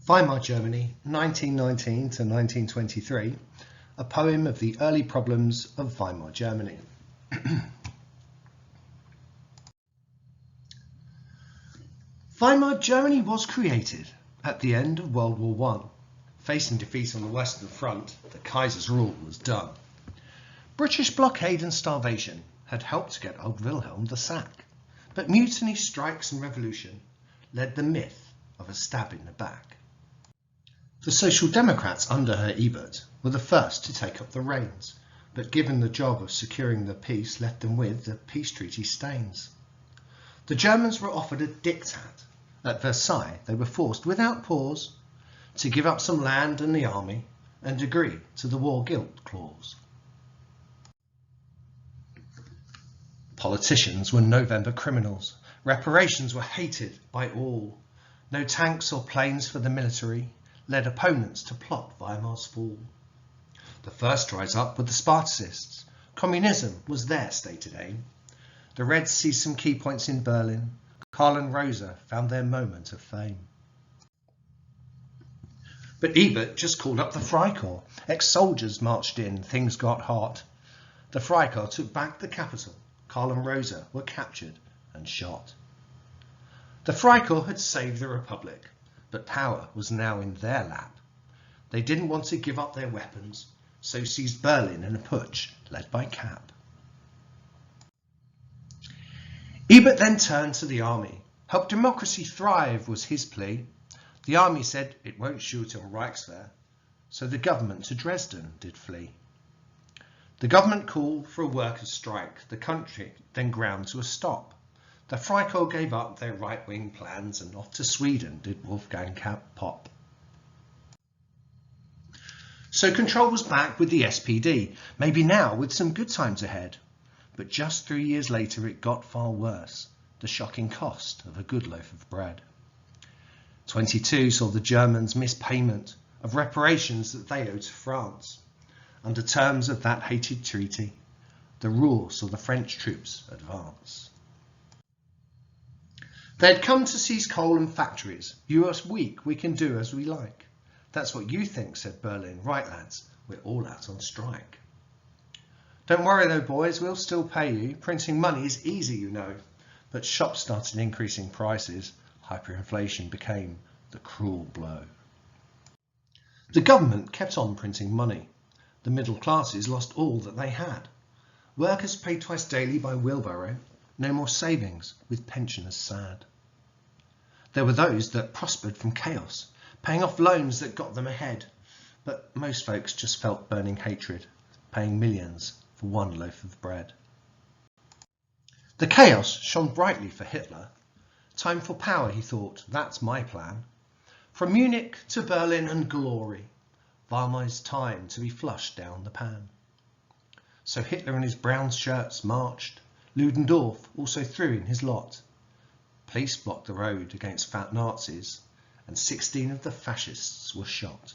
Weimar Germany, 1919 to 1923, a poem of the early problems of Weimar Germany. Weimar Germany was created at the end of World War I. Facing defeat on the Western Front, the Kaiser's rule was done. British blockade and starvation had helped to get old Wilhelm the sack, but mutiny, strikes and revolution led the myth of a stab in the back. The Social Democrats under Herr Ebert were the first to take up the reins, but given the job of securing the peace left them with the peace treaty stains. The Germans were offered a diktat. At Versailles they were forced without pause to give up some land and the army and agree to the war guilt clause. Politicians were November criminals. Reparations were hated by all. No tanks or planes for the military led opponents to plot Weimar's fall. The first to rise up were the Spartacists. Communism was their stated aim. The Reds seized some key points in Berlin. Karl and Rosa found their moment of fame. But Ebert just called up the Freikorps. Ex-soldiers marched in, things got hot. The Freikorps took back the capital. Karl and Rosa were captured and shot. The Freikorps had saved the Republic, but power was now in their lap. They didn't want to give up their weapons, so seized Berlin in a putsch led by Kapp. Ebert then turned to the army. Help democracy thrive was his plea. The army said it won't shoot on Reichswehr, so the government to Dresden did flee. The government called for a workers' strike. The country then ground to a stop. The Freikorps gave up their right-wing plans and off to Sweden did Wolfgang Kapp pop. So control was back with the SPD, maybe now with some good times ahead. But just 3 years later it got far worse, the shocking cost of a good loaf of bread. 22 saw the Germans miss payment of reparations that they owed to France. Under terms of that hated treaty, the Ruhr saw the French troops advance. They had come to seize coal and factories. You are weak, we can do as we like. That's what you think, said Berlin. Right, lads, we're all out on strike. Don't worry though, boys, we'll still pay you. Printing money is easy, you know. But shops started increasing prices. Hyperinflation became the cruel blow. The government kept on printing money. The middle classes lost all that they had. Workers paid twice daily by wheelbarrow. No more savings, with pensioners sad. There were those that prospered from chaos, paying off loans that got them ahead. But most folks just felt burning hatred, paying millions for one loaf of bread. The chaos shone brightly for Hitler. Time for power, he thought, that's my plan. From Munich to Berlin and glory, Weimar's time to be flushed down the pan. So Hitler in his brown shirts marched. Ludendorff also threw in his lot. Police blocked the road against fat Nazis, and 16 of the fascists were shot.